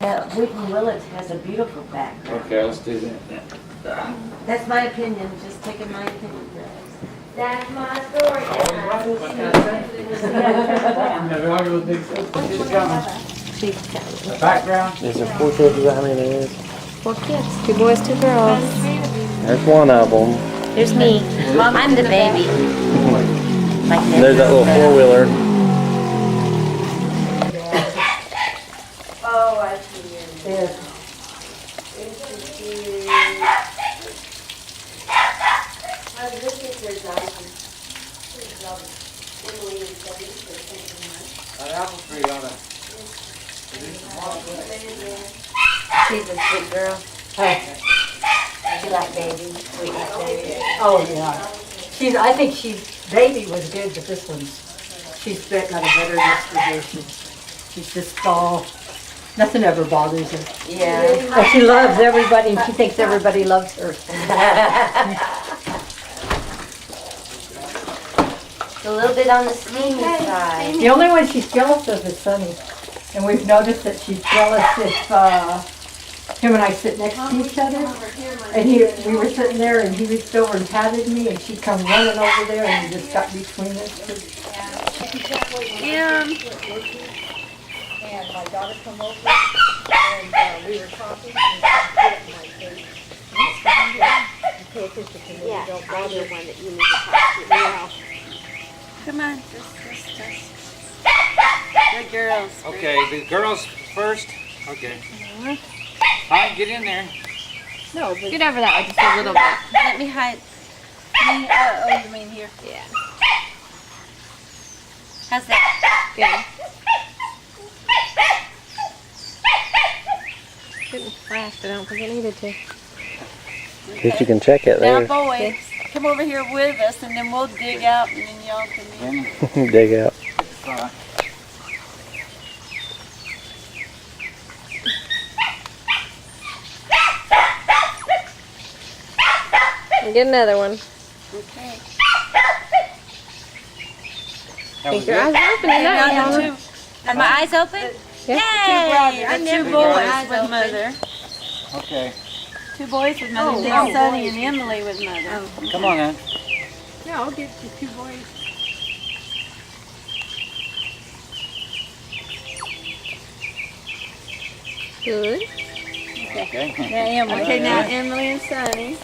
Wheaton Willett has a beautiful background. Okay, let's do that. That's my opinion, just taking my opinion, guys. That's my story. The background. Is there 4 kids? Is that how many there is? 4 kids, 2 boys, 2 girls. There's one of them. There's me. I'm the baby. There's that little 4-wheeler. Oh, I see it. Yes. That apple tree ought to. She's a sweet girl. Hey. She like baby, sweet like baby. Oh, yeah. I think baby was good, but this one's, she's got a better disposition. She's just all, nothing ever bothers her. Yeah. But she loves everybody, and she thinks everybody loves her. A little bit on the steamy side. The only one she's jealous of is Sonny. And we've noticed that she's jealous if him and I sit next to each other. And we were sitting there and he reached over and patted me and she'd come running over there and he just got between us. Yeah. And my daughter come over and we were talking and she put my face. You pay attention to me, Yeah, don't I'm bother. the one that you need to talk to. Yeah. Come on, just. Good girls. Okay, the girls first. Okay. All right, get in there. No, get over that way just a little bit. Let me hide. Oh, you mean here? Yeah. How's that? Good. Couldn't flash, but I don't think I needed to. At least you can check it Now, there. boys, come over here with us, and then we'll dig out, and then y'all can. Dig out. Get another one. Okay. Think your eyes are open in that one. Are my eyes open? Yeah. Yay! I The never 2 had boys eyes with open. mother. Okay. 2 boys with mother. Then Sonny and Emily with mother. Come on then. Yeah, I'll get the 2 boys. Good. Okay. Now Emily. Okay, now Emily and Sonny.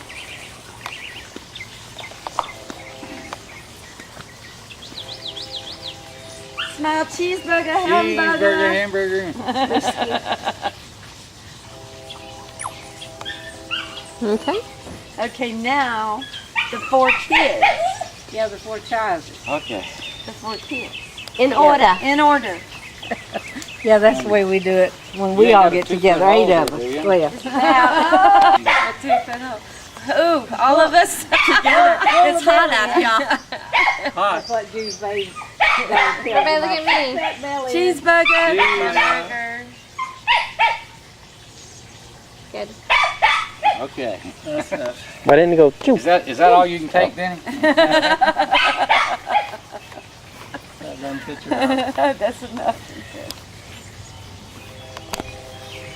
Smile cheeseburger, Cheeseburger, hamburger. hamburger. Okay. Okay, now the 4 kids. Yeah, the 4 children. Okay. The 4 kids. In order. In order. Yeah, that's the way we do it when we You all got get 2 together, foot 8 holes of there, do us. you? Well, yeah. Ooh, all of us together. It's hot out, y'all. Hot. What do baby? Everybody look at me. Cheeseburger. Cheeseburger. Good. Okay. Why didn't you go? Choo. Is that all you can take, Denny? That's enough.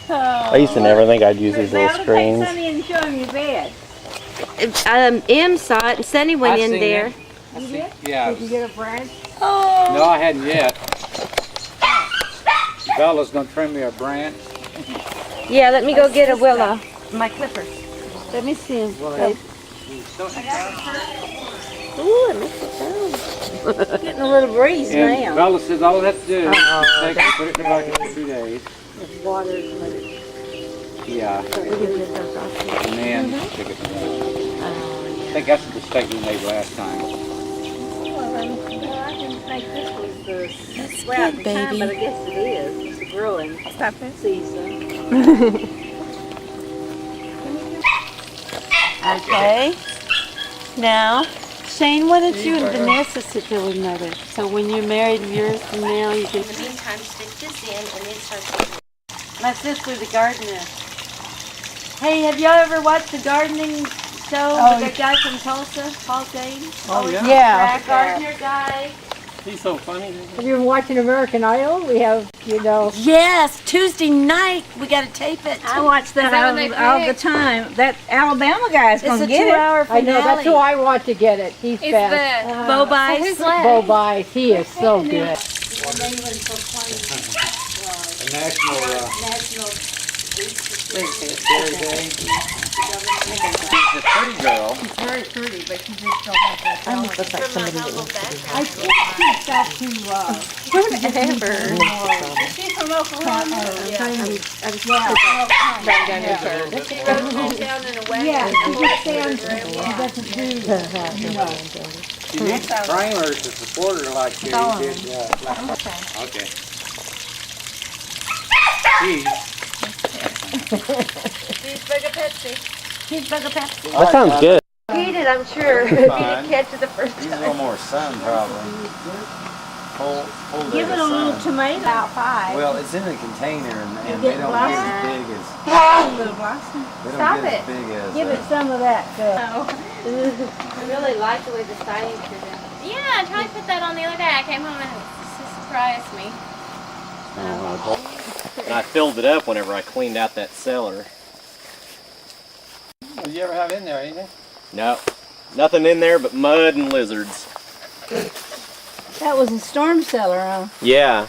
I used to never think I'd use these little screens. Sonny and show him your bed. Em saw it and Sonny went in there. Yeah. Did you get a branch? Oh. No, I hadn't yet. Bella's gonna trim me a branch. Yeah, let me go get a willow. My clippers. Let me see him. Ooh, it makes it sound. Getting a little breeze And now. Bella says all I have to do is take it, put it in the bucket for 2 days. Water and let it. Yeah. And then stick it in the I think that's the mistake we made last time. Well, I didn't think this was the That's sprouting good, time, baby. but I guess it is. It's the growing Stop it. season. Okay. Now, Shane, why don't you and Vanessa sit there with mother? So when you're married years from now, you can. In the meantime, stick this in and then start. My sister, the gardener. Hey, have y'all ever watched the gardening show with that guy from Tulsa, Paul James? Oh, yeah. Yeah. The gardener guy. He's so funny. Have you been watching American Idol? We have, you know. Yes, Tuesday night we got to tape it. I watch that all the time. That Alabama guy's It's gonna a get it. 2-hour I finale. know, that's who I want to get it. He's fast. Bo Bice. Bo Bice, he is so good. A national, Dairy Day. She's a pretty girl. She's very pretty, but she just don't have that. I look like somebody that wants to be I think she's got to, whatever. She's from Oklahoma. yeah, she just stands, she doesn't do, you know. She needs trainers to support her like you did. Okay. Cheeseburger Pepsi. That sounds good. Eat it, I'm sure. If you didn't catch it the first Needs a time. little more sun, probably. Full Give it a little tomato. About 5. Well, it's in a container, and they don't get as big as. Little blossom. They don't Stop get it. as big as. Give it some of that, I really like the way the siding turned out. Yeah, I tried to put that on the other day. I came home and it surprised me. And I filled it up whenever I cleaned out that cellar. Did you ever have in there anything? No, nothing in there but mud and lizards. That was a storm cellar, huh? Yeah.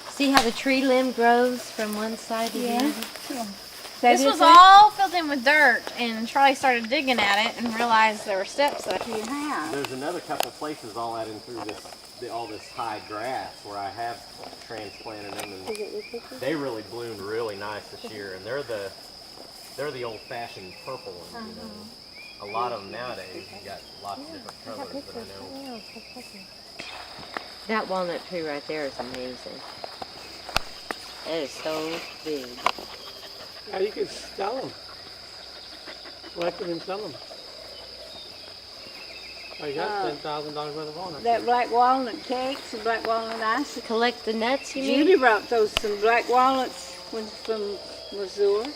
See how the tree limb grows from one side to the other? This was all filled in with dirt, and Charlie started digging at it and realized there were steps that you have. There's another couple of places all out in through all this high grass where I have transplanted them, and they really bloomed really nice this year. And they're the old-fashioned purple ones. You know. A lot of them nowadays you got lots of different colors, but I know. That walnut tree right there is amazing. It is so big. Yeah, you could sell them. Collect them and sell them. I got $10,000 worth of walnuts. That black walnut cakes and black walnut ice. Collect the nuts, you mean? Judy brought those some black walnuts from Missouri.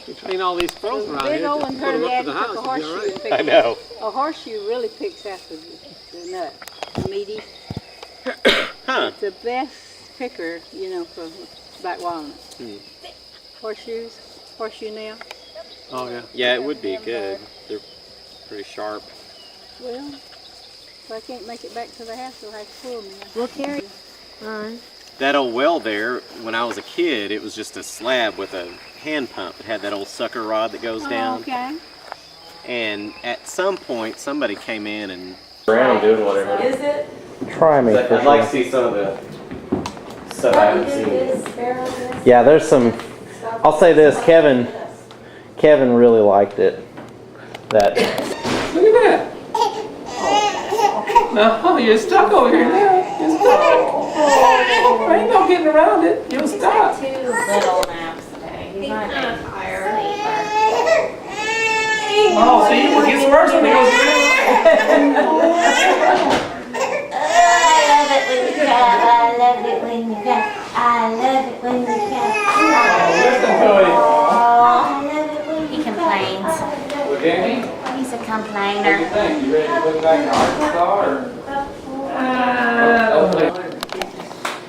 Between all these squirrels around Big here, old just one, put her them up dad to the took a house, you'll be all horseshoe right. and picked I know. A horseshoe really picks out the nut, the meaty. Huh. It's the best picker, you know, for black walnuts. Horseshoe nail. Oh, yeah. Yeah, it would be good. They're pretty sharp. Well, if I can't make it back to the house, I'll have to pull them. We'll carry on. That old well there, when I was a kid, it was just a slab with a hand pump. It had that old sucker rod that goes down. Okay. And at some point, somebody came in and... Around doing whatever. Is it? Try me. I'd like to see some of the stuff I haven't seen. Yeah, there's some... I'll say this, Kevin really liked it. That... Look at that. No, you're stuck over here now. You're stuck. I ain't no getting around it. You're stuck. 2 little naps today. He's not kind of tired. Oh, see, it gets worse when it goes down. I love it when you cry. I love it when you cry. Listen to it. I love it when he complains. Well, Jamie, He's a what do you complainer. think? You ready to go back to Arkansas or?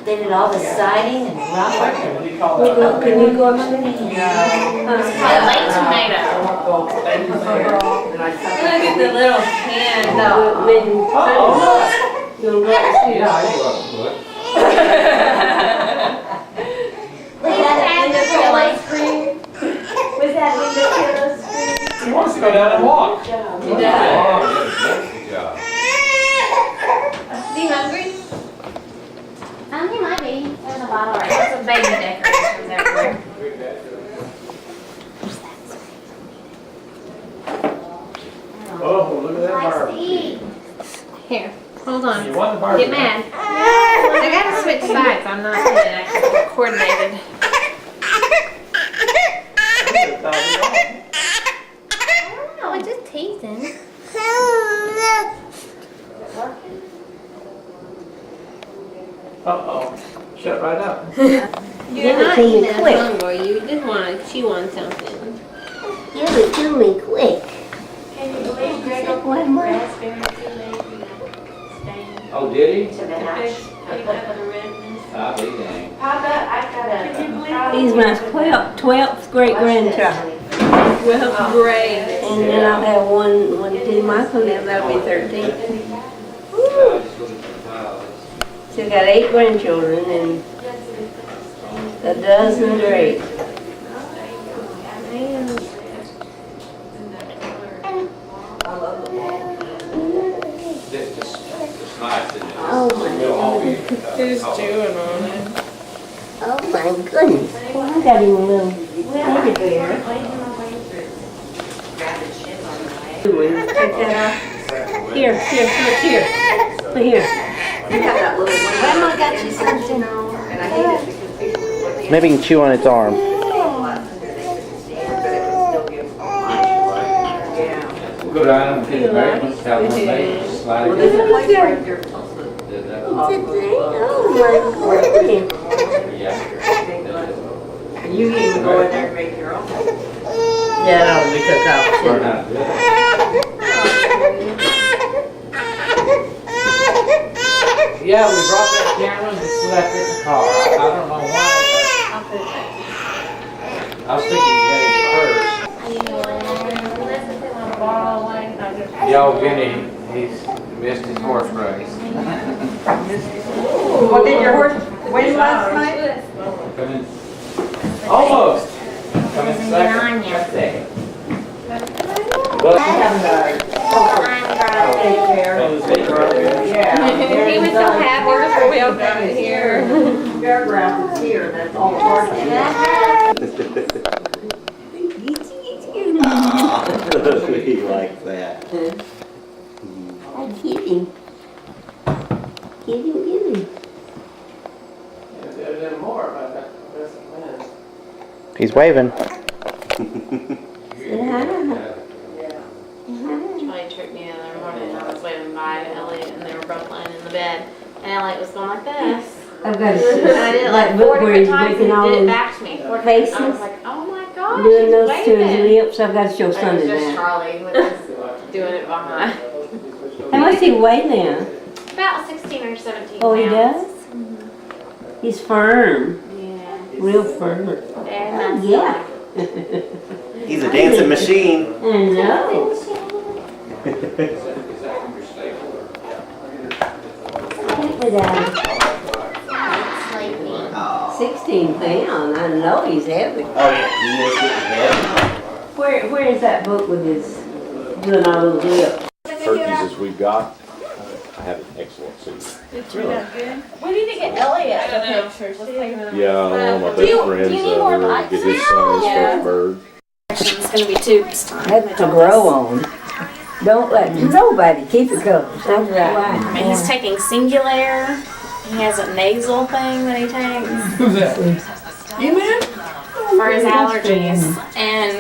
They did all the siding and rubber. What do you call that? Can you go up to me? Late tomato. Look at the little hand. Yeah, I can go up to it. Was that Linda Carroll's screen? He wants to go down and walk. He does. Is he hungry? He might be. There's a bottle right there. Some baby decorations everywhere. Oh, look at that Likes barb. to eat. Here, hold on. You want the barb? Get mad. I gotta switch sides. I'm not good at coordinated. I don't know. It's just teasing. Uh-oh. Shut right up. You're not even hungry. You just want to chew on something. Give it to me quick. Can you believe Greg opened raspberry too late? Oh, did he? to the house. I'll be dang. Papa, I've got a. He's my 12th great grandchild. 12th grade. And then I'll have one when T. Michael lives, that'll be 13. She's got 8 grandchildren and a dozen great. It's nice, isn't it? Oh my goodness. Who's chewing on it? Oh my goodness. Well, I got him a little teddy bear. Take that off. Here, look here. Look here. Grandma got you something. Maybe you can chew on its arm. We'll go down and get the baby, have one baby, slide it in. It's a thing. Oh my goodness. Yeah. You can even go in there and make your own. Yeah, no, we took out. Learn how to do it. Yeah, we brought that camera and just left it in the car. I don't know why. I was thinking you had it first. Yo, Vinny, he's missed his horse race. What did your horse win last night? Almost. Coming second. He was so happy before we opened it here. Fairground is here, that's all part of it. He likes that. I get him. Get him. He's waving. Somebody tricked me the other morning. I was waving by to Elliot and they were both lying in the bed. And Elliot was going like this. I've got And I did it like book 4 where he's different times making and all he did it those back to me. 4 faces. I was like, oh my gosh, doing he's those to his waving. lips. I've got to show It was Sonny just that. Charlie with his doing it behind. How much he weigh now? About 16 or 17 Oh, he pounds. does? He's firm. Yeah. Real firm. And that's Yeah. He's a dancing machine. I know. Oh, 16 pounds. I know he's heavy. yeah, he is getting heavy. Where is that book with his doing all those lips? Turkeys as we've got, I have an excellent season. We need to get Elliot the pictures. Let's take them. Yeah, all my Do best you friends need more over, lights get his now? son his Yeah. first bird. It's gonna be tubes time. That's to grow on. Don't let nobody keep it going. That's right. I mean, he's taking Singular. He has a nasal thing that he takes Who's that? You man? for his allergies, and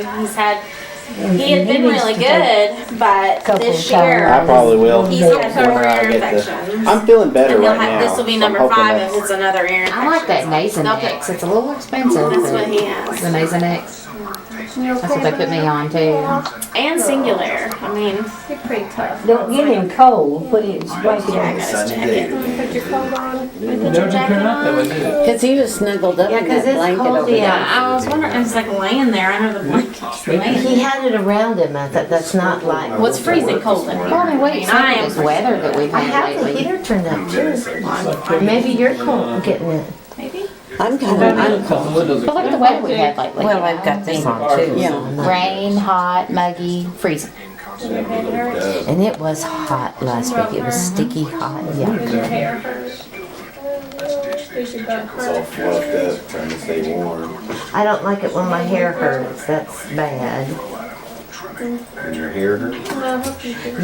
he had been really good, but this year I probably will. he's had several When I ear get infections. I'm feeling better And right now. this will be so I'm number hoping 5 that's- if it's another ear infection. I like that They'll put- Nasonex. It's a little expensive. That's but what he has. The Nasonex. That's what they put me on too. And Singular. I mean, You're pretty tough. Don't get him cold. Put it in blanket I on. got his jacket. Put your coat on. It never turned out that way, did it? Because he was snuggled up Yeah, in 'cause that it's blanket cold, over yeah. there. I was wondering, it's like laying there under the blankets. He had it around him. I thought that's not like. Well, it's freezing cold in here. Well, I mean, wait, I some am of this weather that we've I had have the lately. heater turned up too. Maybe you're cold getting it. Maybe. I'm kind of. Because the windows are But look at the weather we had lately. Well, I've got this on too. Yeah. Rain, hot, muggy, freezing. And it was hot last week. It was sticky hot. Yeah. It's all fluffed up, trying to stay warm. I don't like it when my hair hurts. That's bad. When your hair hurts.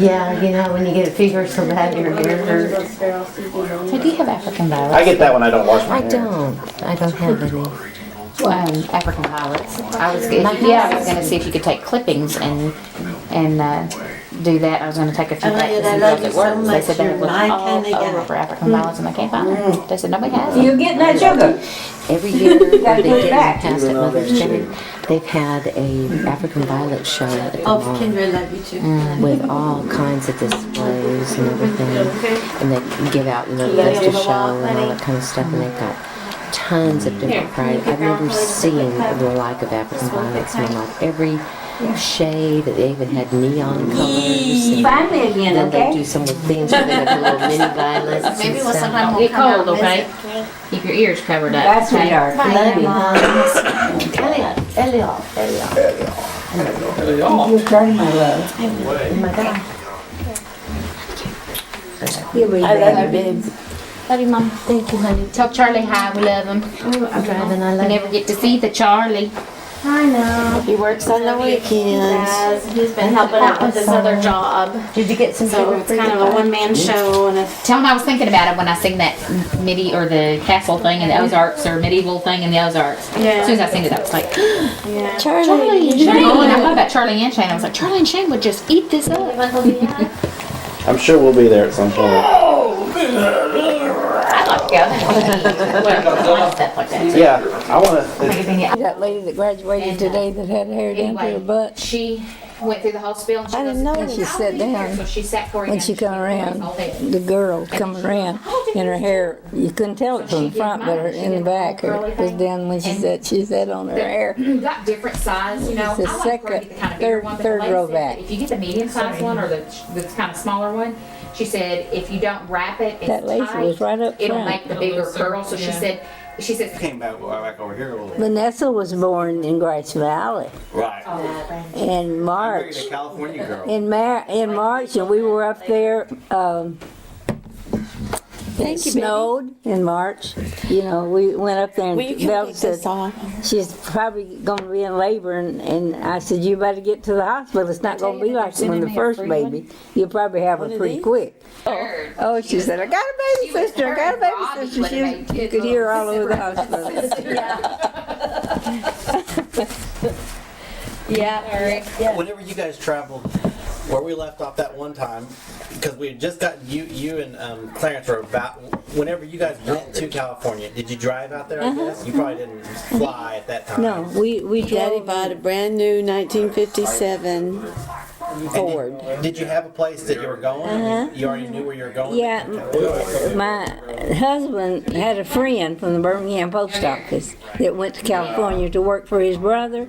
Yeah, you know when you get a fever so bad your hair hurts. So do you have African violets? I get that when I don't wash my I hair. don't. I don't have any. African violets. I was gonna see if you could take clippings and do that. I was gonna take a few back to some girls at work. They said they would look all over for African violets and they can't find them. They said nobody has them. You getting that sugar? every year gotta they put it did in the back. past at Mother's Day, they've had a African Violet show at the Oh, mall Kendra, love you too. with all kinds of displays and everything. And they give out the best of show and all that kind of stuff. And they've got tons of different varieties. I've never seen the like of African violets in my life. Every shade, they even had neon colors. And Find me again, then they okay? do some with things where they have little mini violets. Maybe and we'll stuff. sometime Get come out cold, and okay? visit. Keep your ears covered up. That's okay? sweetheart. Love you. You're turning my love. Oh my God. I love you, babe. Love you, Mom. Thank you, honey. Tell Charlie hi, we love him. I'm driving. I We love never get to see the Charlie. I know. He works on the weekends. He's been helping out with this other job. Did you get some So sugar it's for kind your of a dog? one-man show, and if Tell him I was thinking about it when I sing that midi or the castle thing in the Ozarks or medieval thing in the Ozarks. As soon as I sing it, I was like, yeah. Charlie and Shane. Shane. Oh, and I thought about Charlie and Shane. I was like, Charlie and Shane would just eat this up. I'm sure we'll be there at some point. I'd like to go. I like stuff like that. Yeah, I want to. That lady that graduated today that had hair down to her Anyway, butt. she went through the whole spiel and she I didn't goes, know. And she sat down. So she sat for When she come around, the girl coming around, and her hair, you couldn't tell it from the front, but her, in the back, her was down when she sat on her hair. got different size, you know. It's the I like her to second- get the kind of bigger third- one, but third the lady row said back. that if you get the medium sized one or the kind of smaller one, she said if you don't wrap it, it's That lady tight, was right up it'll front. make the bigger curl. So she said Came back over here a little bit. Vanessa was born in Grace Valley Right. in March. Married a California girl. In March, and we were up there. It snowed in March. You know, we went up there and Well, you can Velda take this said off. she's probably going to be in labor, and I said you better get to the hospital. It's not going to be like when the first baby. You'll probably have her pretty quick. Oh, she said, I got a baby sister. I got a baby sister. You could hear her all over the hospital. Yeah. Whenever you guys traveled, where we left off that one time, because we had just gotten you and Clarence were about. Whenever you guys went to California, did you drive out there? I guess you probably didn't fly at that time. No, we Daddy drove. bought a brand new 1957 Ford. Did you have a place that you were going? You already knew where you were going. Yeah, my husband had a friend from the Birmingham post office that went to California to work for his brother,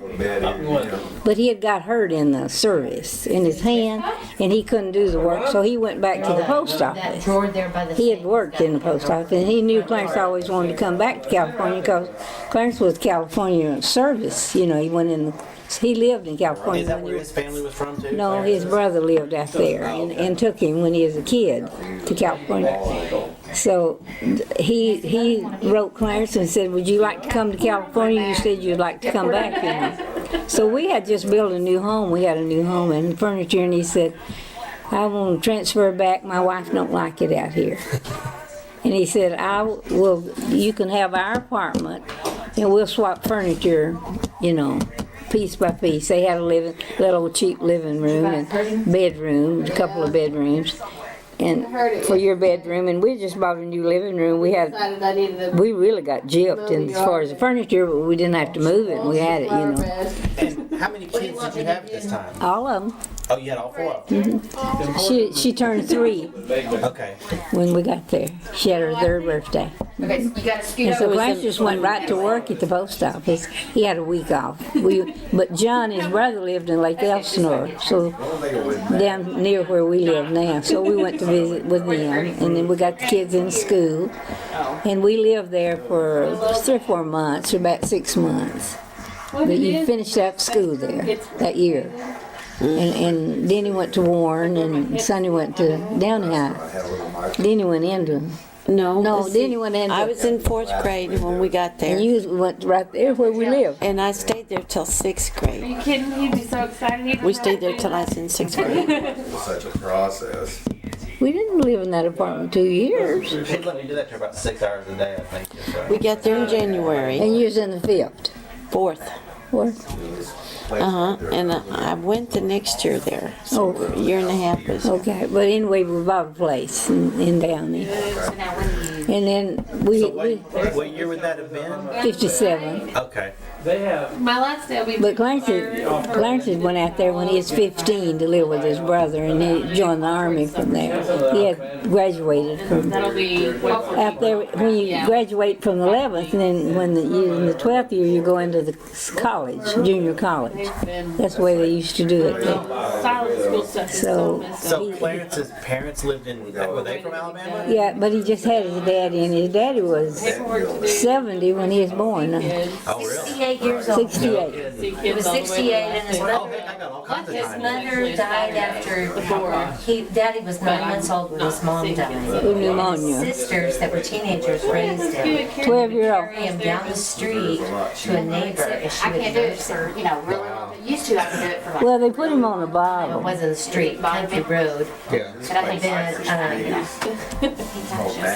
but he had got hurt in the service in his hand, and he couldn't do the work, so he went back to the post that office. drawer there by the He had worked in the post office, and he knew Clarence always wanted to come back to California because Clarence was California service. You know, he went in. He lived in California. Is that when he where was- his family was from too? No, Clarence? his brother lived out there and took him when he was a kid to California. So he wrote Clarence and said, would you like to come to California? You said you'd like to come back, you know. So we had just built a new home. We had a new home and furniture, and he said, I want to transfer back. My wife don't like it out here. And he said, you can have our apartment and we'll swap furniture, you know, piece by piece. They had a little cheap living room and bedroom, a couple of bedrooms, and for your bedroom. And we just bought a new living room. We really got gypped in as far as the furniture, but we didn't have to move it. We had it, you know. And how many kids did you have at this time? All of them. Oh, you had all four of them. She turned 3 Okay. when we got there. She had her 3rd birthday. Okay, so you got to scoot And so over. Clarence just went right to work at the post office. He had a week off. But John, his brother, lived in Lake Elsinore, so down near where we live now. So we went to visit with them, and then we got the kids in school, and we lived there for 3 or 4 months, or about 6 months. But you finished up school there that year. And then he went to Warren, and Sonny went to Downey High. Then he went into. No, then he went into. I was in 4th grade when we got there. And you went right there where we live. And I stayed there till 6th grade. Are you kidding? He'd be so excited. We stayed there till I was in 6th grade. It was such a process. We didn't live in that apartment 2 years. She'd let me do that for about 6 hours a day, I think. We got there in January. And you was in the 5th. 4th. And I went the next year there. So a year and a half was. Okay, but anyway, we bought a place in Downey. So now when do you And then we, So what year would that have been? 57. Okay. My last day will be. But Clarence went out there when he was 15 to live with his brother, and he joined the army from there. He had graduated from That'll be. out there. When you graduate from the 11th, and then when you're in the 12th year, you go into the college, junior college. That's the way they used to do it. So Clarence's parents lived in, were they from Alabama? Yeah, but he just had his daddy, and his daddy was 70 when he was born. Oh, really? 68 years old. 68. He was 68 and his mother died after Daddy was 9 months old when his mom died. With pneumonia. His sisters that were teenagers raised him. 12-year-old. Carry him down the street to a neighbor as she would nurse him. Used to, I could do it for like. Well, they put him on a Bible. It wasn't a street, country road. Yeah. And I think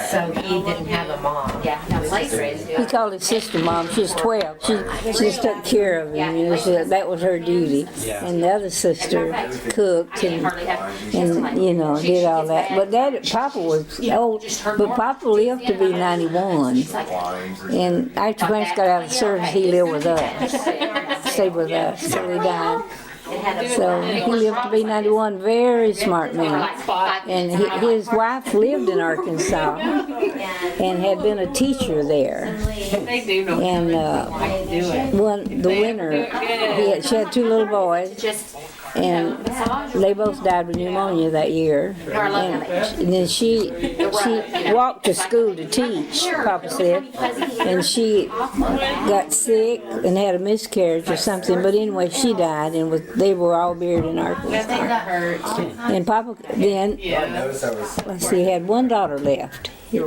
so he didn't have a mom. Yeah, no, Blaze raised He called his sister mom. She was 12. She just took care of him. You know, that was her duty. And the other sister cooked and you know did all that. But Papa was old. But Papa lived to be 91. And after Clarence got out of the service, he lived with us. Stayed with us till he died. So he lived to be 91, very smart man. And his wife lived in Arkansas and had been a teacher there. And the winter, she had 2 little boys. And they both died with pneumonia that year. And then she walked to school to teach, Papa said. And she got sick and had a miscarriage or something. But anyway, she died, and they were all buried in Arkansas. And Papa then, let's see, had 1 daughter left. 2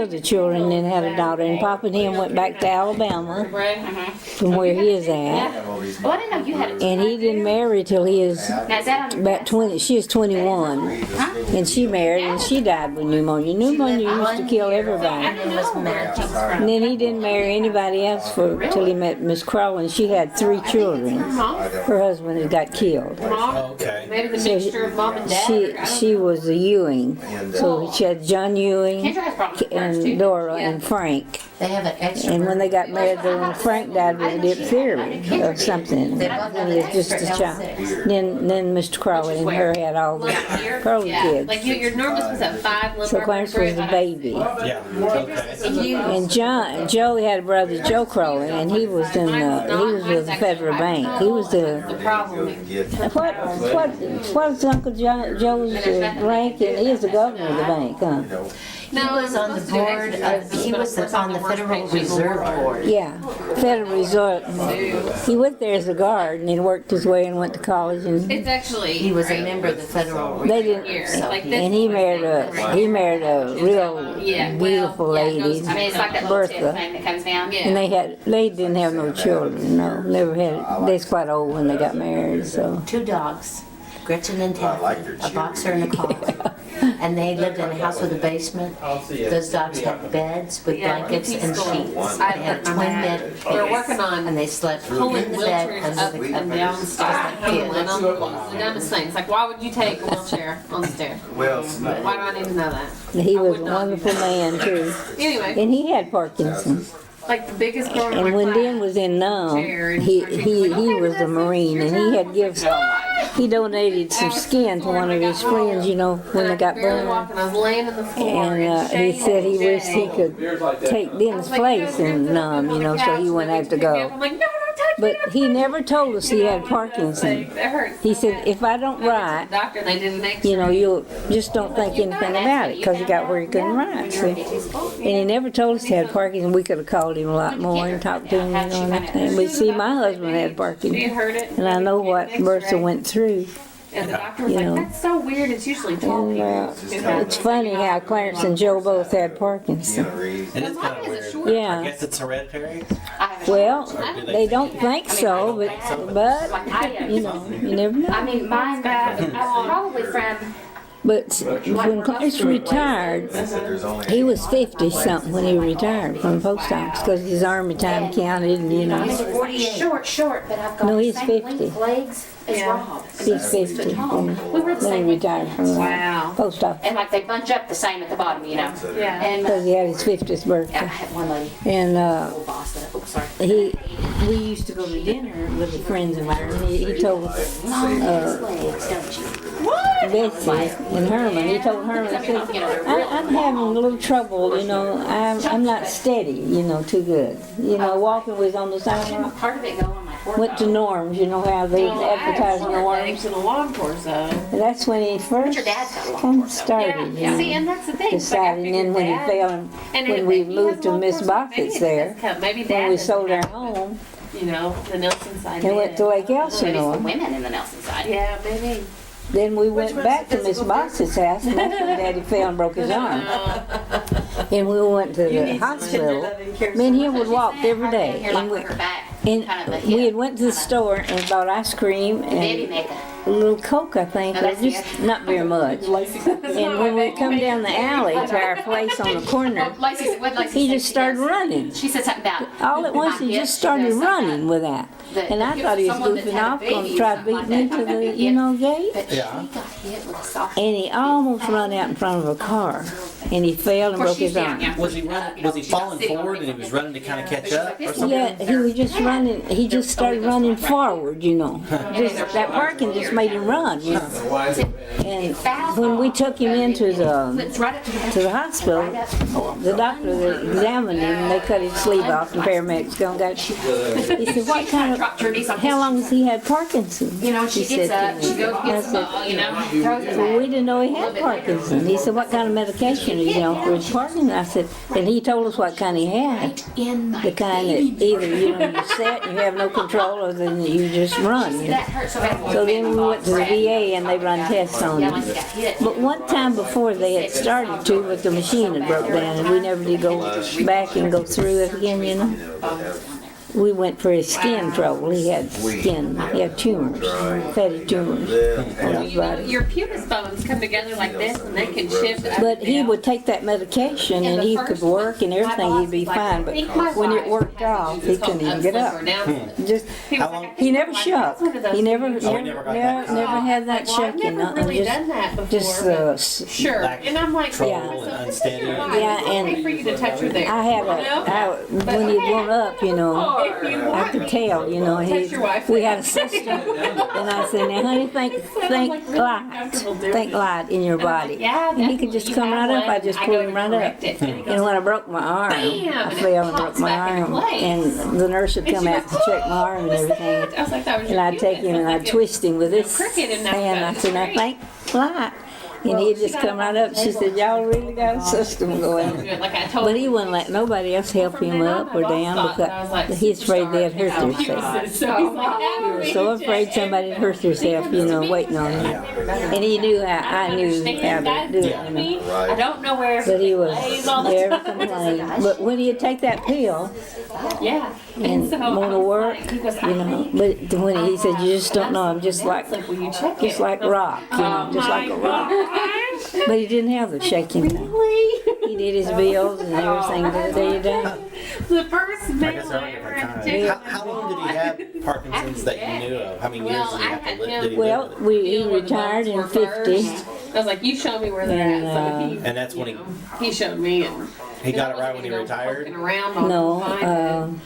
of the children then had a daughter, and Papa and him went back to Alabama from where he is at. Well, I didn't know you had a. And he didn't marry till he was about 20. She was 21, and she married, and she died with pneumonia. Pneumonia used to kill everybody. And then he didn't marry anybody else till he met Miss Crowley, and she had 3 children. Her husband had got killed. Okay. Maybe the mixture of mom and dad. She was a Ewing, so she had John Ewing and Dora and Frank. They have an extra. And when they got married, when Frank died with diphtheria or something, when he was just a child. Then Mr. Crowley and her had all the Crowley kids. Like your Normus was at 5. So Clarence was the baby. Yeah. Okay. And Joe had a brother, Joe Crowley, and he was with the Federal Bank. He was what is Uncle Joe's rank? And he was the governor of the bank, huh? He was on the board. He was on the Federal Reserve Board. Yeah, Federal Reserve. He went there as a guard, and he worked his way and went to college. And It's actually. He was a member of the Federal Reserve. they didn't. And he married a real beautiful lady, I mean, it's like that little tip Bertha. thing that comes down. And they didn't have no children. No, never had. They was quite old when they got married. So 2 dogs, Gretchen and Taffy, a boxer and a collie. And they lived in a house with a basement. Those dogs had beds with blankets and sheets. They had a twin bed. We're working on and they slept pulling in the bed wheelchairs under up the and covers. down the stairs. The dumbest things. Like, why would you take a wheelchair on the stair? Well, Why do I need to know that? he was a wonderful man too. Anyway, And he had Parkinson's. like the biggest girl in And my when class. Dan was in Nome, he was a Marine, and he had gifts. He donated some skin to one of his friends, you know, when they got Barely burned. walking, I was laying on the floor. And he said he wished he could take Den's place in Nome, you know, so he wouldn't have to go. I'm like, no, don't touch But he never told us he had Parkinson's. That hurts. He said, if I don't write, Doctor, and they did an X-ray. you know, you'll just don't think anything about it, because he got where he couldn't write. See? And he never told us he had Parkinson's. We could have called him a lot more and talked to him, you know, and everything. But see, my husband had Parkinson's, and I know what Bertha went through. And the doctor was You like, know. that's so weird. It's usually tall And people. it's funny how Clarence and Joe both had Parkinson's. And it's kind of weird. I Yeah. guess it's hereditary. Well, they don't think so, but you know, you never know. I mean, mine, probably from But when Clarence retired, he was 50-something when he retired from the post office because his army time counted, and you know. Short, but I've got No, the he's same 50. length legs as Rob. He's 50 when he retired from the post office. And like they bunch up the same at the bottom, you know. Yeah. And Because he had his 50th birthday. I had one lady. And sorry. we used to go to dinner with the friends of mine. He told Betsy and Herman. He told Herman, he said, I'm having a little trouble, you know. I'm not steady, you know, too good. You know, walking was on the sidewalk. Part of it go on my Went to Norm's, you know how they advertise Norm's. in a lawn course, And that's when he first kind of started, you know, See, and that's the thing. deciding. And then when he fell, and when we moved to Miss Boffitt's there, Maybe when we sold our home, you know, the Nelson side. and went to Lake Maybe it's the Elsinore. women in the Nelson side. Yeah, maybe. Then we went back to Miss Box's house, and that's when Daddy fell and broke his arm. And we went to the hospital. Me and him would walk every day. And we had went to the store and bought ice cream and a little Coke, I think, or just not very much. And when we come down the alley to our place on the corner, he just started running. She said something about All at once, he just started running with that. And I thought he was goofing off, going to try to beat me to the, you know, gate. Yeah. And he almost ran out in front of a car, and he fell and broke his arm. Was he running? Was he falling forward and he was running to kind of catch up or something? Yeah, he was just running. He just started running forward, you know. Just that parking just made him run. You know? And when we took him into the hospital, the doctor that examined him, they cut his sleeve off, and paramedics go and got. He said, "What kind of? How long has he had Parkinson's?" You know, she gets up, she goes gets the ball, you know, throws it Well, we didn't know he had Parkinson's. He said, "What kind of medication are you on for his Parkinson's?" I said, and he told us what kind he had. The kind that either, you know, you sit and you have no control, or then you just run. You know? So then we went to the VA and they run tests on him. But one time before they had started to, but the machine had broke down and we never did go back and go through it again, you know. We went for his skin trouble. He had tumors, fatty tumors on his body. Your pubis bones come together like this, and they can shift. But he would take that medication, and he could work and everything. He'd be fine. But when it worked off, he couldn't even get up. Just he never shook. He never had that shaking. Just Sure. And I'm like, unsteady. Yeah, and for you to touch her there. I had when he'd grown up, you know. I could tell, you know, we had a system, and I said, "Now, honey, think light in your body." And he could just come right up. I just pulled him right up. And when I broke my arm, I fell and broke my arm, and the nurse would come out to check my arm and everything. And I'd take him and I'd twist him with this hand. I said, "Now, think light." And he'd just come right up. She said, "Y'all really got a system going." But he wouldn't let nobody else help him up or down because he's afraid they'd hurt themselves. He was so afraid somebody'd hurt themselves, you know, waiting on him. And he knew I knew how to do it, you know. I don't know where. But he was never complaining. But when he'd take that pill, and want to work, you know. But when he said, "You just don't know, I'm just like rock, you know, just like a rock." But he didn't have the shaking. He did his bills and everything the day he died. The first meal I ever had. How long did he have Parkinson's that you knew of? How many years did he have to live? Well, he retired in 50. I was like, "You show me where they're at." So and that's when he showed me. And he got it right when he retired? No,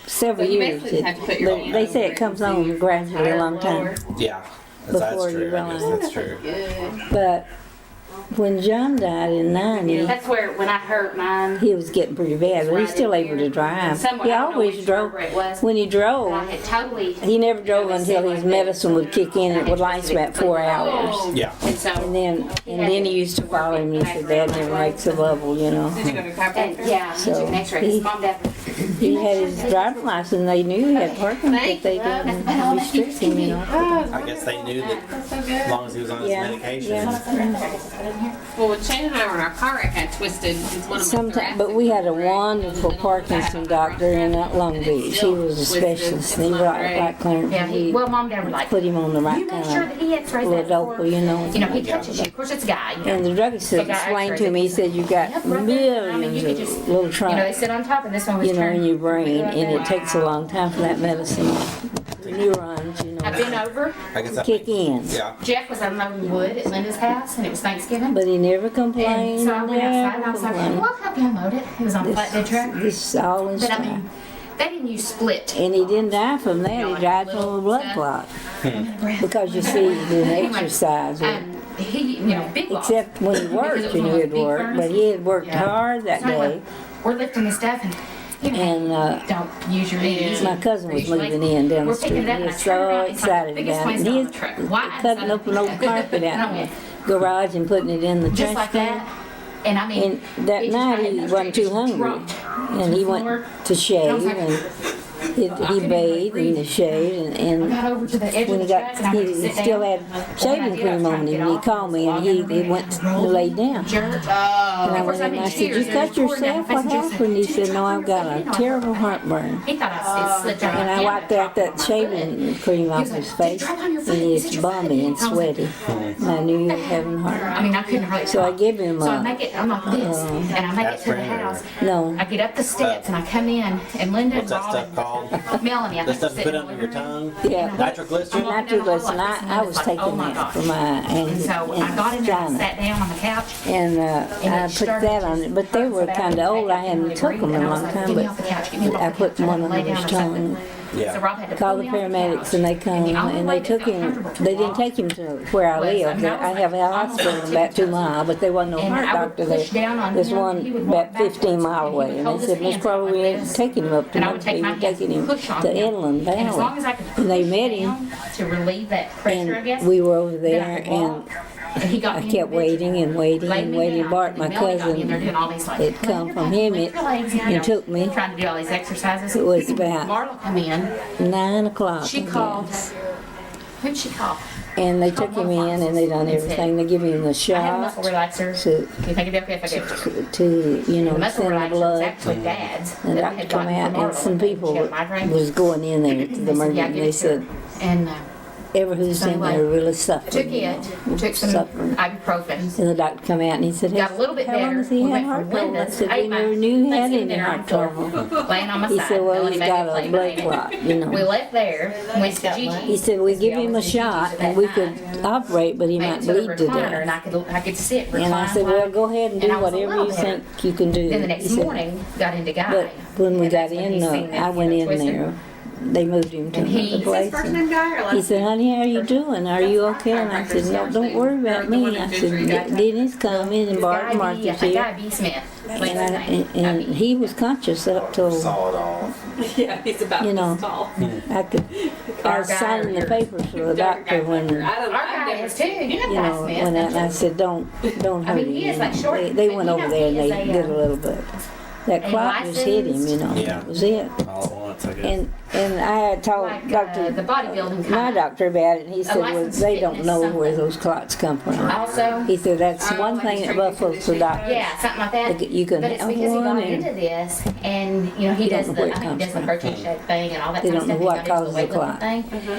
several years. They say it comes on gradually a long time. Yeah, that's true. I guess that's true. But when John died in 90, that's where, when I hurt mine, he was getting pretty bad, but he's still able to drive. He always drove. When he drove, he never drove until his medicine would kick in. It would last about 4 hours. Yeah. And then he used to follow him. He said, "Dad never makes a bubble, you know." So he had his driver's license. They knew he had Parkinson's, but they didn't restrict him, you know. I guess they knew that as long as he was on his medication. Well, when Shane and I were in our car wreck, I twisted one of my Sometimes, but we had a wonderful Parkinson doctor in Long Beach. He was a specialist. He like Clarence. Yeah, well, Mom and Dad were like, put him on the right you make kind sure that he x-rays that of before, you know. he touches you. Of course, it's a guy. You know. And the druggist explained to me, he said, you got millions of little trunks, they sit on top, and this one was in your brain, and it takes a long time for that medicine, the neurons, I've been over. kick in. Yeah. Jeff was unloading wood at Linda's house, and it was Thanksgiving. But he never complained. And so I went outside, and I was like, well, I'll help you unload it. It was on a flatbed truck. This all in But I mean, they didn't use split. And he didn't die from that. He died from a blood clot. Because you see, he didn't exercise. He, big loss. Except when he worked, and he would work. But he had worked hard that day. We're lifting the stuff, and don't use your knees. My cousin was moving in down the street. He was so excited about it. He was cutting up an old carpet out in the garage and putting it in the trash like can. that. And I mean, that night he wasn't too hungry, and he went to shave, and he bathed in the shade, and when he got, he still had shaving cream on him, and he called me, and he went to lay down. And I went in and I said, you cut yourself? What happened? He said, no, I've got a terrible heartburn. And I wiped out that shaving cream off his face, and he's bummy and sweaty. And I knew he was having heartburn. I mean, I couldn't really. So I give him So I make it, I'm like this, and I make it to the house. No. I get up the steps, and I come in, and Linda and What's that Rob stuff called? Melanie, I The think stuff you put sitting under your tongue? Yeah. Nitroglycerin? Nitroglycerin. I was taking that for my and so I got in there and sat down on the couch. And I put that on it, but they were kind of old. I hadn't took them in a long time, but I put one under his tongue. Yeah. Called the paramedics and they come and they took him. They didn't take him to where I live. I have a hospital about 2 miles, but there wasn't no heart doctor there. There's one about 15 miles away, and they said, Miss Crowley, we ain't taking him up to Memphis. We're taking him to Inland Valley. And they met him, to relieve that pressure, I guess. and we were over there, and I kept waiting and waiting and waiting. Bart, my cousin, it come from him and took me. Trying to do all these exercises. It was about Marla come in. 9 o'clock. She called. Who'd she call? And they took him in and they done everything. They give him the I had a shot muscle relaxer. to Take it up if I did. thin Muscle the relaxer was blood. actually Dad's. And the that I doctor had come gotten out from and Marla some when people she had migraine. was going in there to the They said, emergency. "Yeah, And give they it to her." said, And ever who's in there really suffering. took it. Took some Suffering. ibuprofen. And the doctor come out and he said, Got a little bit how long better. has he We had went heart from trouble? I Linda's, said, we ate my never knew he had Thanksgiving any dinner heart on the floor, trouble. laying on my He side. said, well, Melanie he's made got me a play blood my clot, game. you know. We left there, went to Gigi. He said, we give him a shot and we could operate, but he might bleed to recliner, and death. I could sit, And I recline, said, well, lie. go ahead and And do I was a whatever little you better. think you can do. Then the He next said, morning, got into Guy. but when we got when in, he seen that, I went in twisted. there. They moved him to And he- another Is place. his first and name Guy or last He said, honey, how are you doing? Are you okay? And I said, no, don't worry about me. I said, Denny's coming and Bart and Martha's Guy here. B. Smith. And he was conscious up till, Yeah, he's about you know, this tall. I was signing the papers for the doctor when, Our guy is too. You know you know, Guy Smith. when I said, don't hurt I mean, him. he is you like know. short, They but went you over know, there and he they is a, did a little bit. That a clot just hit him, you know. Yeah. That was it. All at once, I guess. And I had told Like, Dr. the bodybuilding my kind. doctor about it, and he said, well, licensed they don't fitness know something. where those clots come from. Also, He said, that's one like thing that straight buffaloes the doctors. yeah, something like that. You can but it's have because he one got and into this, and you know he You don't does know the where it I think he comes does the from. protein shake thing and all that They kind of don't stuff. know what He got into causes the the weightlifting clot.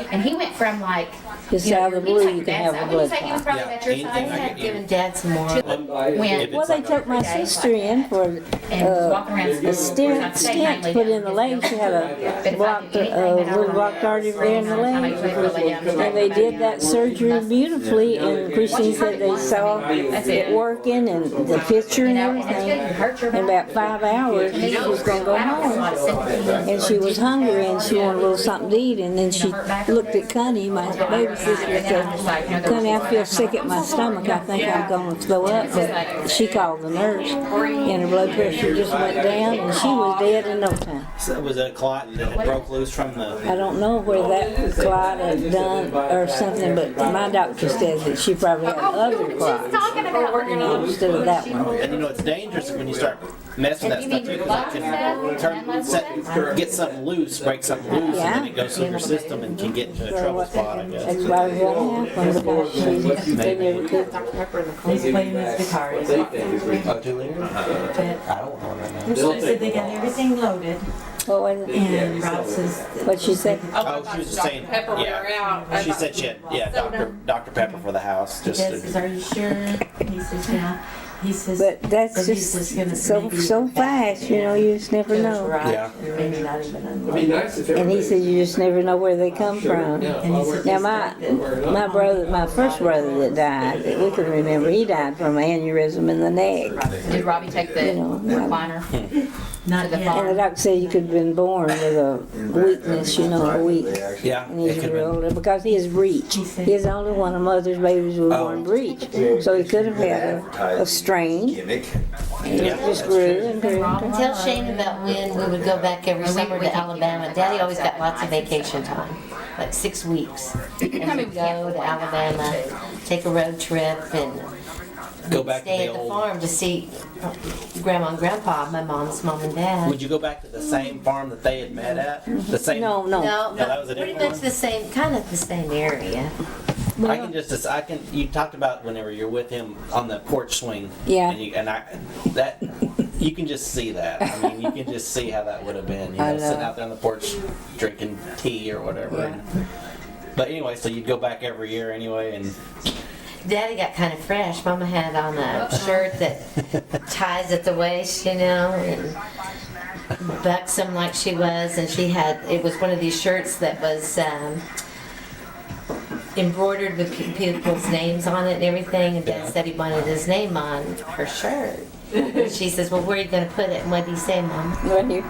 thing, and he went from like Just you know, out of the he was blue, like you can Dad's have a size. Would you blood say he was clot. probably about your anything size? I could Giving Dad some more. If Well, they took my sister in for a stent put in the leg. She had a little blocked artery there in the leg. And they did that surgery beautifully, and Christine said they saw it working and the picture and everything. In about 5 hours, she was going to go home. And she was hungry and she wanted a little something to eat. And then she looked at Connie, my baby sister, and said, Connie, I feel sick at my stomach. I think I'm going to throw up. But she called the nurse, and her blood pressure just went down, and she was dead in no time. So was it a clot that it broke loose from the. I don't know where that clot had done or something, but my doctor said that she probably had other clots, instead of that one. And it's dangerous when you start messing with that stuff too, because it can get something loose, break something loose, and then it goes through your system and can get into a trouble spot, I guess. That's probably what happened, because they never could. He's playing his guitar. Oh, 2 liters? I don't know right now. She said they got everything loaded. What was it? And Rob says, What'd she say? Oh, she was just saying, yeah. She said she had, Dr. Pepper for the house. Just Dad says, are you sure? He says, yeah. He says, But that's just so fast, you just never know. Yeah. Maybe not even And he said you just never know where they come from. Now my brother, my first brother that died, that we can remember, he died from an aneurysm in the neck. Did Robbie take the recliner? Not to the yet. farm? And the doctor said you could have been born with a weakness, a weak. Yeah. And he's real older because he is breech. He's the only one of mother's babies who was born breech. So he could have had a strain. And it just grew and grew. Tell Shane about when we would go back every summer to Alabama. Daddy always got lots of vacation time, like 6 weeks. And we'd go to Alabama, take a road trip, and Go back to stay the at the old. farm to see Grandma and Grandpa, my mom's mom and dad. Would you go back to the same farm that they had met at? The same. No. No, that was a pretty different much the same, kind of the same area. You talked about whenever you're with him on the porch swing. Yeah. You can just see that. I mean, you can just see how that would have been. I know. Sitting out there on the porch drinking tea or whatever. Yeah. But anyway, so you'd go back every year anyway, and. Daddy got kind of fresh. Mama had on a shirt that ties at the waist, and buxom like she was, and it was one of these shirts that was embroidered with people's names on it and everything, and Dad said he wanted his name on her shirt. And she says, well, where are you going to put it? And what did he say, Mom? Right here.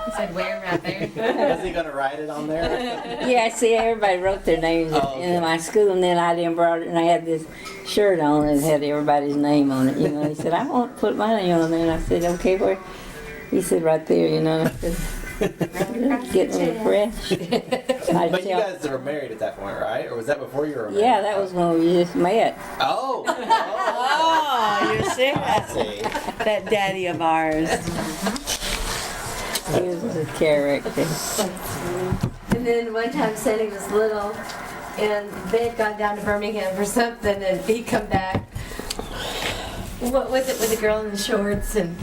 He said, where, right there? Is he going to write it on there? Yeah, see, everybody wrote their names in my school, and then I embroidered it, and I had this shirt on and had everybody's name on it. He said, I want to put my name on there, and I said, okay, where? He said, right there, and I said, getting a little fresh. But you guys were married at that point, right? Or was that before you were married? Yeah, that was when we just met. Oh! Oh, you see that daddy of ours. He was a character. And then one time Sonny was little, and they had gone down to Birmingham for something, and he come back. What was it with the girl in the shorts and?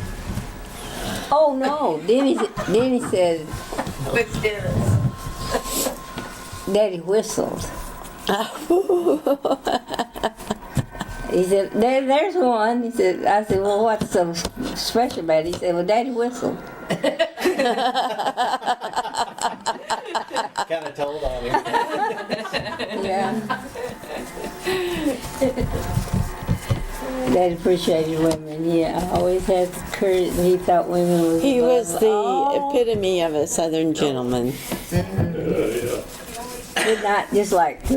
Oh no, Denny said Daddy whistled. He said, there's one. He said, I said, well, what's so special about it? He said, well, Daddy whistled. Kind of told on him. Yeah. Dad appreciated women. Yeah, I always had courage. He thought women was. He was the all. epitome of a Southern gentleman. But not just like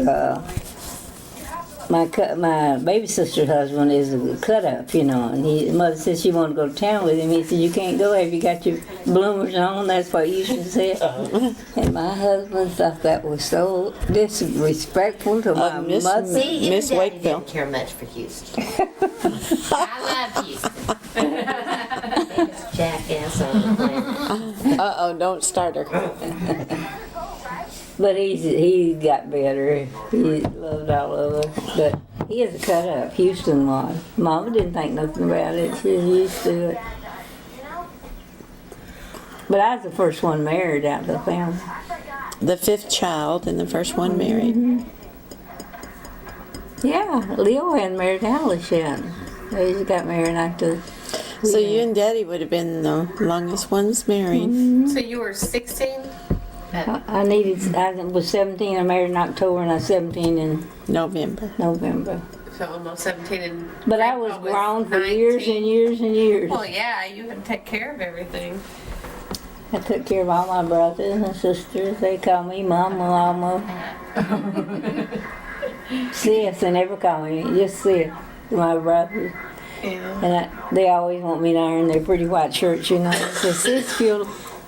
my baby sister's husband is a cut up, and mother said she wanted to go to town with him. He said, you can't go. Have you got your bloomers on? That's what you should say. And my husband thought that was so disrespectful to my mother. See, Miss Daddy Wakefield. didn't care much for Houston. I love Houston. Biggest jackass on the planet. Uh-oh, don't start her. But he got better. He loved all of us. But he is a cut up. Houston was. Mama didn't think nothing about it. She was used to it. But I was the first one married out of the family. The fifth child and the first one married. Mm-hmm. Yeah, Leo hadn't married Alice yet. They just got married after. So you and Daddy would have been the longest ones married. Mm-hmm. So you were 16? I was 17. I married in October, and I was 17 in November. So almost 17 and But I was grown for years and years and years. Well, yeah, you had to take care of everything. I took care of all my brothers and sisters. They call me Mama. Sis, they never call me, just Sis, my brothers. And they always want me to iron their pretty white shirts, you know. So sis,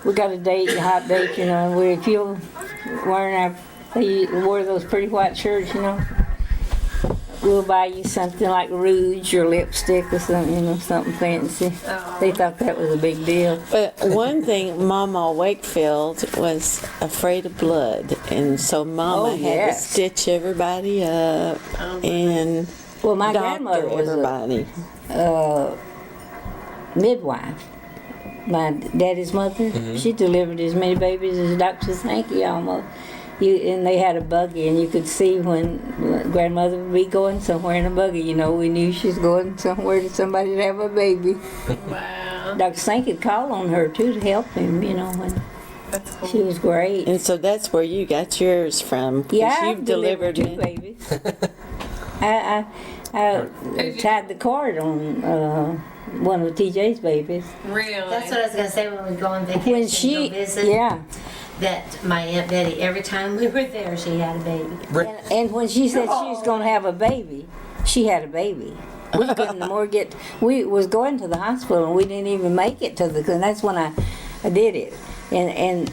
we got a date, a hot date, you know, and if you'll they wore those pretty white shirts, you know, we'll buy you something like rouge or lipstick or something, you know, something fancy. They thought that was a big deal. But one thing, Mama Wakefield was afraid of blood, and so Mama had to stitch everybody up and my doctor grandmother was everybody. a midwife. My daddy's mother, she delivered as many babies as Dr. Sankey almost. And they had a buggy, and you could see when grandmother would be going somewhere in a buggy, you know, we knew she was going somewhere to somebody to have a baby. Wow. Dr. Sankey would call on her, too, to help him, you know, when she was great. And so that's where you got yours from. 'Cause Yeah, you've delivered 2 babies. I tied the cord on one of TJ's babies. Really? That's what I was going to say when we go on vacation. When she, go visit. yeah. That my Aunt Betty, every time we were there, she had a baby. And when she said she was going to have a baby, she had a baby. We was going to the hospital, and we didn't even make it to and that's when I did it. And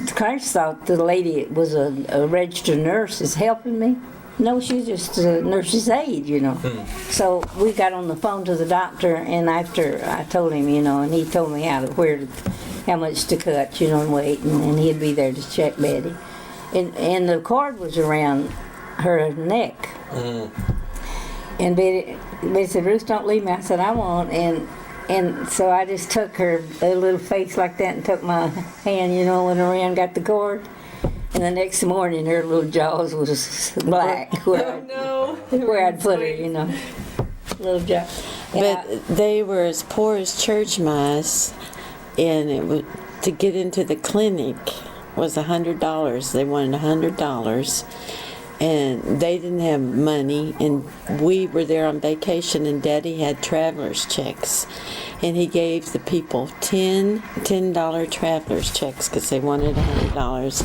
Clarence thought the lady was a registered nurse is helping me. No, she's just a nurse's aide, you know. So we got on the phone to the doctor, and after I told him, you know, and he told me how much to cut, you know, and weight, and he'd be there to check Betty. And the cord was around her neck. And Betty said, Ruth, don't leave me. I said, I won't. And so I just took her a little face like that and took my hand, you know, went around, got the cord. And the next morning, her little jaws was black where I'd put her, you know, little jaws. But they were as poor as church mice, and it would, to get into the clinic was $100. They wanted $100, and they didn't have money. And we were there on vacation, and Daddy had traveler's checks, and he gave the people $10 traveler's checks because they wanted $100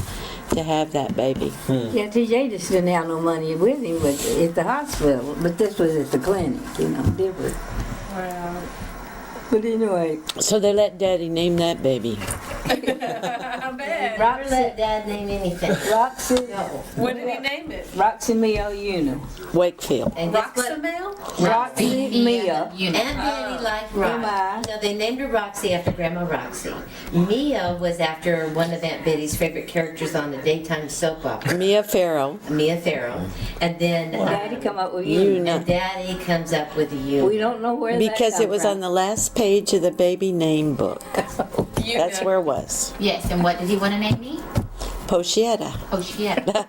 to have that baby. Yeah, TJ just didn't have no money with him at the hospital, but this was at the clinic, you know, different. Wow. But anyway. So they let Daddy name that baby. I bet. Never let Dad name anything. Roxy. What did he name it? Roxy Mia Una. Wakefield. And Roxamel? Roxy Mia. And Betty liked Roxy. No, they named her Roxy after Grandma Roxy. Mia was after one of Aunt Betty's favorite characters on the daytime soap opera. Mia Farrow. And then Daddy come up with Una. And Daddy comes up with Una. We don't know where because that it was on the last page of the baby name book. That's where it was. Yes, and what did he want to name me? Poshietta. Poshietta.